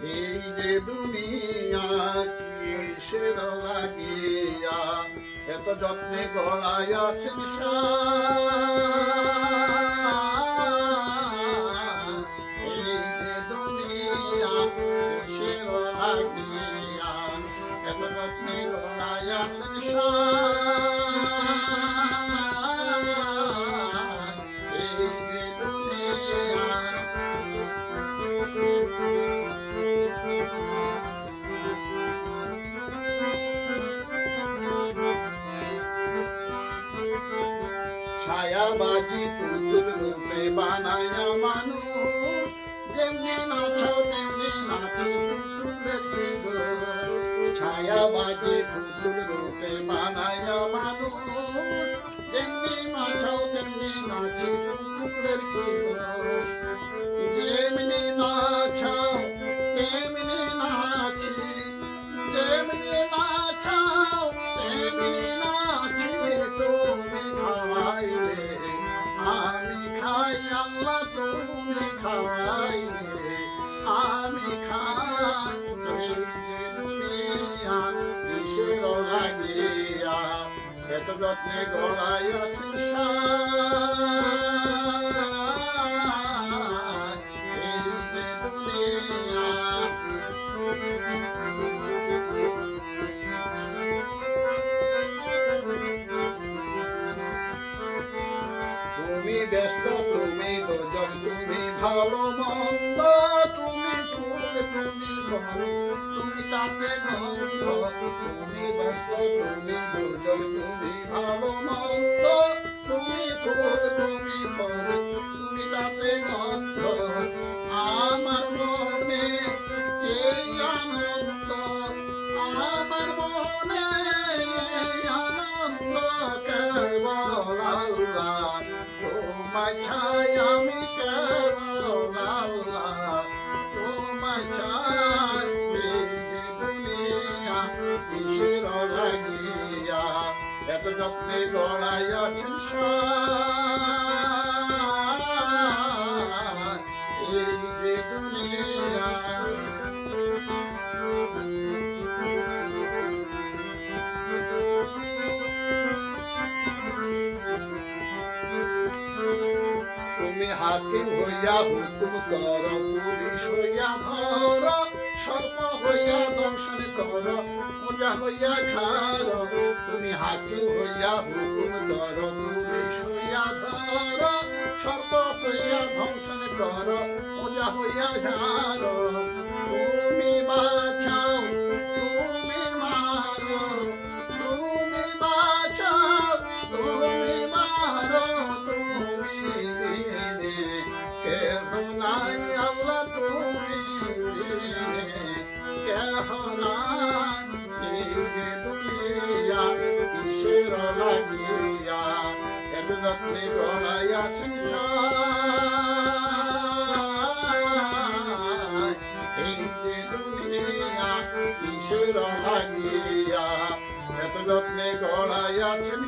এই যে দুনিয়া কিসের লাগিয়া এত যত্নে গড়াইয়াছেন এই যে দুনিয়া কিসের লাগিয়া এত যত্নে গড়াইয়াছেন এই যে দুনিয়া ছায়াবাজি পুতুল রূপে বানায়া মানুষ যেমনি নাচাও তেমনি নাচে পুতুলের কি দোষ ছায়াবাজি পুতুল রূপে বানায়া মানুষ যেমনি নাচাও তেমনি নাচে পুতুলের কি দোষ যেমনি নাচাও তেমনি নাচি যেমনি নাচাও তেমনি নাচি তুমি খাওয়াইলে আমি খাই আল্লাহ তুমি খাওয়াইলে আমি খাই এই যে দুনিয়া কিসের লাগিয়া এত যত্নে গড়াইয়াছেন এই যে দুনিয়া তুমি ব্যস্ত তুমি দোজক তুমি ভালো মন্দ তুমি ফুল তুমি ফল তুমি তাতে গন্ধ তুমি ব্যস্ত তুমি দোজক তুমি ভালো মন্দ তুমি ফুল তুমি ফল তুমি তাতে গন্ধ আমার মনে এই আনন্দ আমার মনে এই আনন্দ কেবল আল্লাহ তোমায় ছাই আমি কেবল আল্লাহ তোমায় ছাই এই যে দুনিয়া কিসের লাগিয়া এত যত্নে গড়াইয়াছেন এই যে দুনিয়া তুমি হাকিম হইয়া হুকুম কর পুলিশ হইয়া ধর সর্ব হইয়া দংশন কর ওজা হইয়া ছাড় তুমি হাকিম হইয়া হুকুম কর পুলিশ হইয়া ধর সর্ব হইয়া ধ্বংসন কর ওজা হইয়া ছাড় তুমি বাঁচাও তুমি মারো তুমি বাঁচাও তুমি মারো তুমি কেহ নাই আল্লাহ তুমি কেহ নাই এই যে দুনিয়া কিসের লাগিয়া এত যত্নে গড়াইয়াছেন এই যে দুনিয়া কিসের লাগিয়া এত যত্নে গড়াইয়াছেন